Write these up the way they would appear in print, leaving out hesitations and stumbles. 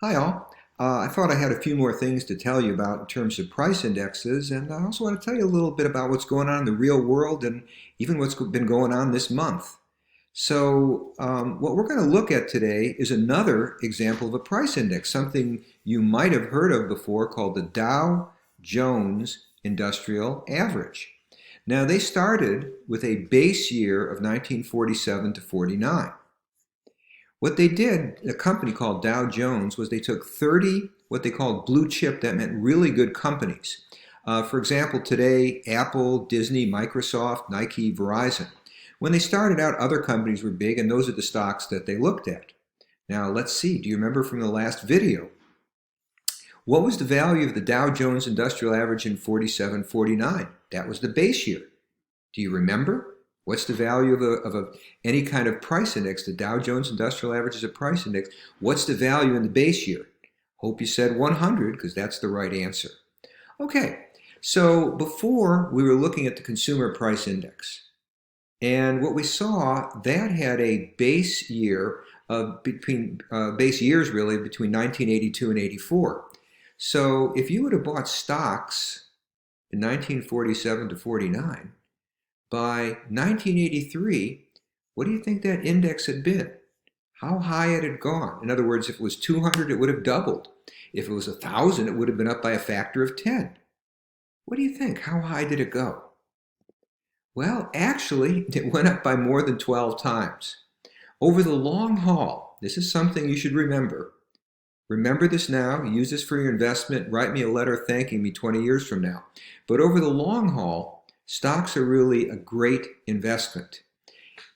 Hi all. I thought I had a few more things to tell you about in terms of price indexes, and I also want to tell you a little bit about what's going on in the real world and even what's been going on this month. What we're going to look at today is another example of a price index, something you might have heard of before called the Dow Jones Industrial Average. Now, they started with a base year of 1947 to 49. What they did, a company called Dow Jones, was they took 30 what they called blue chip, that meant really good companies. For example, today, Apple, Disney, Microsoft, Nike, Verizon. When they started out, other companies were big, and those are the stocks that they looked at. Now, let's see. Do you remember from the last video? What was the value of the Dow Jones Industrial Average in 47-49? That was the base year. Do you remember? What's the value of any kind of price index? The Dow Jones Industrial Average is a price index. What's the value in the base year? Hope you said 100 because that's the right answer. Okay, so before we were looking at the Consumer Price Index. And what we saw, that had a base year of base years really between 1982 and 84. So if you would have bought stocks in 1947 to 49, by 1983, what do you think that index had been? How high had it gone? In other words, if it was 200, it would have doubled. If it was 1,000, it would have been up by a factor of 10. What do you think? How high did it go? Well, actually, it went up by more than 12 times. Over the long haul, this is something you should remember. Remember this now, use this for your investment, write me a letter thanking me 20 years from now. But over the long haul, stocks are really a great investment.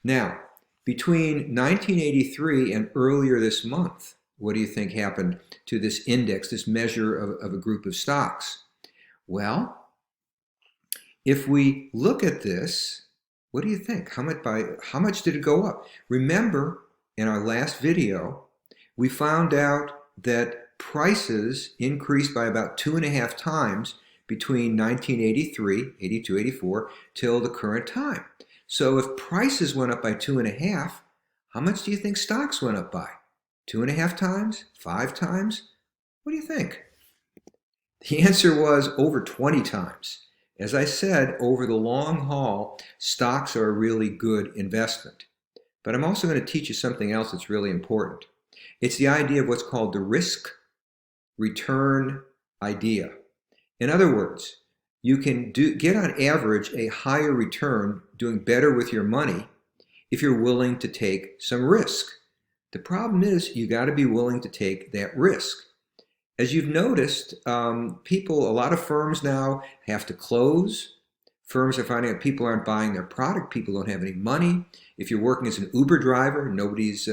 Now, between 1983 and earlier this month, what do you think happened to this index, this measure of a group of stocks? Well, if we look at this, what do you think? How much did it go up? Remember, in our last video, we found out that prices increased by about 2.5 times between 1983, 82, 84, till the current time. So if prices went up by 2.5, how much do you think stocks went up by? 2.5 times? 5 times? What do you think? The answer was over 20 times. As I said, over the long haul, stocks are a really good investment. But I'm also going to teach you something else that's really important. It's the idea of what's called the risk return idea. In other words, you can get on average a higher return doing better with your money if you're willing to take some risk. The problem is you got to be willing to take that risk. As you've noticed, a lot of firms now have to close. Firms are finding that people aren't buying their product. People don't have any money. If you're working as an Uber driver, nobody's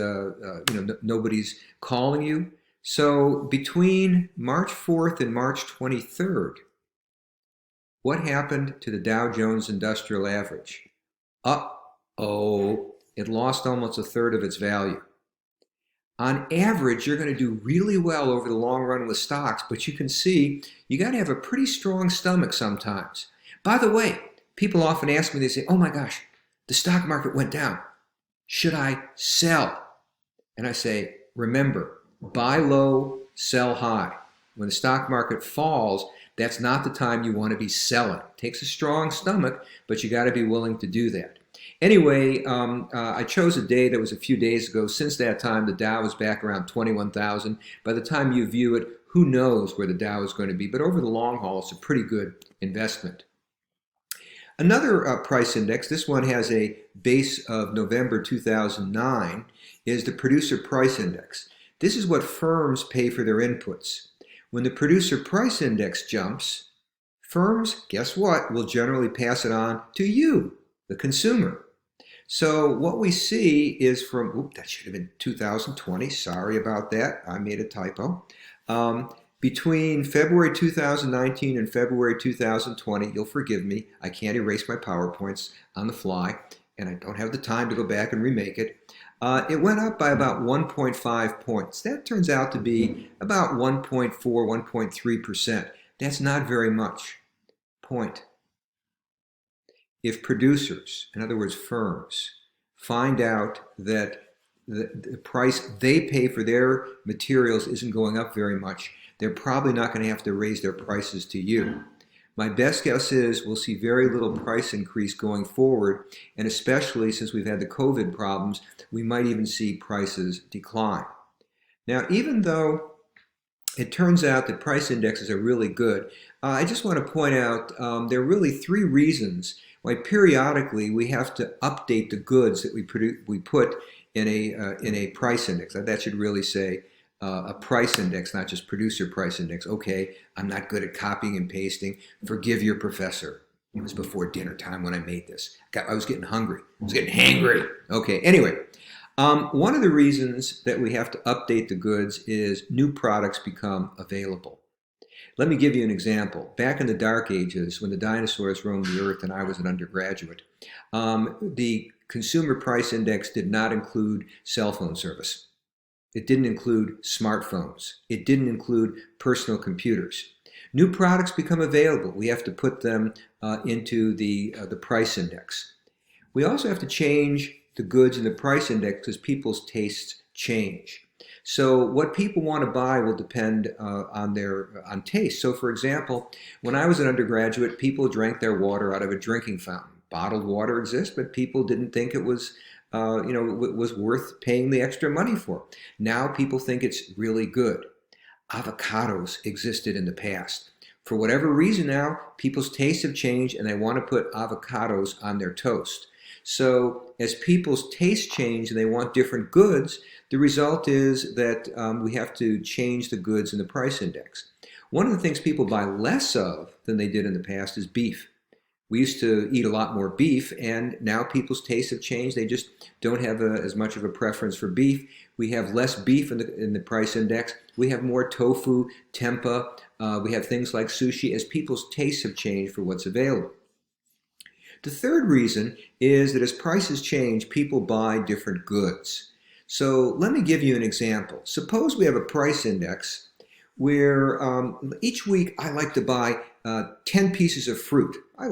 calling you. So between March 4th and March 23rd, what happened to the Dow Jones Industrial Average? Uh-oh, it lost almost a third of its value. On average, you're going to do really well over the long run with stocks, but you can see you got to have a pretty strong stomach sometimes. By the way, people often ask me, they say, oh my gosh, the stock market went down. Should I sell? And I say, remember, buy low, sell high. When the stock market falls, that's not the time you want to be selling. It takes a strong stomach, but you got to be willing to do that. Anyway, I chose a day that was a few days ago. Since that time, the Dow is back around 21,000. By the time you view it, who knows where the Dow is going to be. But over the long haul, it's a pretty good investment. Another price index, this one has a base of November 2009, is the Producer Price Index. This is what firms pay for their inputs. When the Producer Price Index jumps, firms, guess what, will generally pass it on to you, the consumer. So what we see is that should have been 2020, sorry about that, I made a typo. Between February 2019 and February 2020, you'll forgive me, I can't erase my PowerPoints on the fly, and I don't have the time to go back and remake it. It went up by about 1.5 points. That turns out to be about 1.4, 1.3%. That's not very much. Point. If producers, in other words firms, find out that the price they pay for their materials isn't going up very much, they're probably not going to have to raise their prices to you. My best guess is we'll see very little price increase going forward, and especially since we've had the COVID problems, we might even see prices decline. Now, even though it turns out that price indexes are really good, I just want to point out there are really three reasons why periodically we have to update the goods that we put in a price index. That should really say a price index, not just producer price index. Okay, I'm not good at copying and pasting. Forgive your professor. It was before dinner time when I made this. I was getting hungry. I was getting hangry. Okay, anyway. One of the reasons that we have to update the goods is new products become available. Let me give you an example. Back in the Dark Ages, when the dinosaurs roamed the earth and I was an undergraduate, the Consumer Price Index did not include cell phone service. It didn't include smartphones. It didn't include personal computers. New products become available. We have to put them into the price index. We also have to change the goods in the price index because people's tastes change. So what people want to buy will depend on taste. So for example, when I was an undergraduate, people drank their water out of a drinking fountain. Bottled water exists, but people didn't think it was was worth paying the extra money for. Now people think it's really good. Avocados existed in the past. For whatever reason now, people's tastes have changed and they want to put avocados on their toast. So as people's tastes change and they want different goods, the result is that we have to change the goods in the price index. One of the things people buy less of than they did in the past is beef. We used to eat a lot more beef, and now people's tastes have changed. They just don't have as much of a preference for beef. We have less beef in the price index. We have more tofu, tempeh. We have things like sushi as people's tastes have changed for what's available. The third reason is that as prices change, people buy different goods. So let me give you an example. Suppose we have a price index where each week I like to buy 10 pieces of fruit. I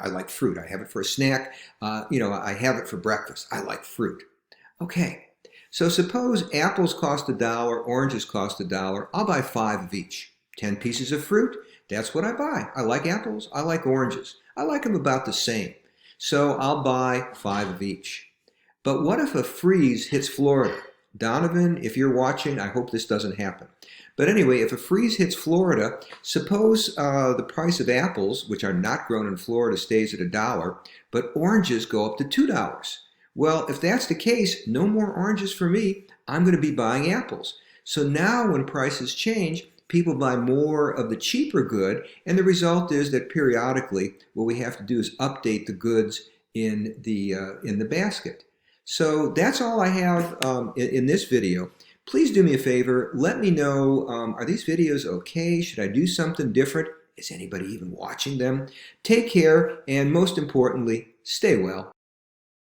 like fruit. I have it for a snack. I have it for breakfast. I like fruit. Okay, so suppose apples cost $1, oranges cost $1. I'll buy 5 of each. 10 pieces of fruit, that's what I buy. I like apples. I like oranges. I like them about the same. So I'll buy 5 of each. But what if a freeze hits Florida? Donovan, if you're watching, I hope this doesn't happen. But anyway, if a freeze hits Florida, suppose the price of apples, which are not grown in Florida, stays at $1, but oranges go up to $2. Well, if that's the case, no more oranges for me. I'm going to be buying apples. So now when prices change, people buy more of the cheaper good, and the result is that periodically what we have to do is update the goods in the basket. So that's all I have in this video. Please do me a favor. Let me know, are these videos okay? Should I do something different? Is anybody even watching them? Take care, and most importantly, stay well.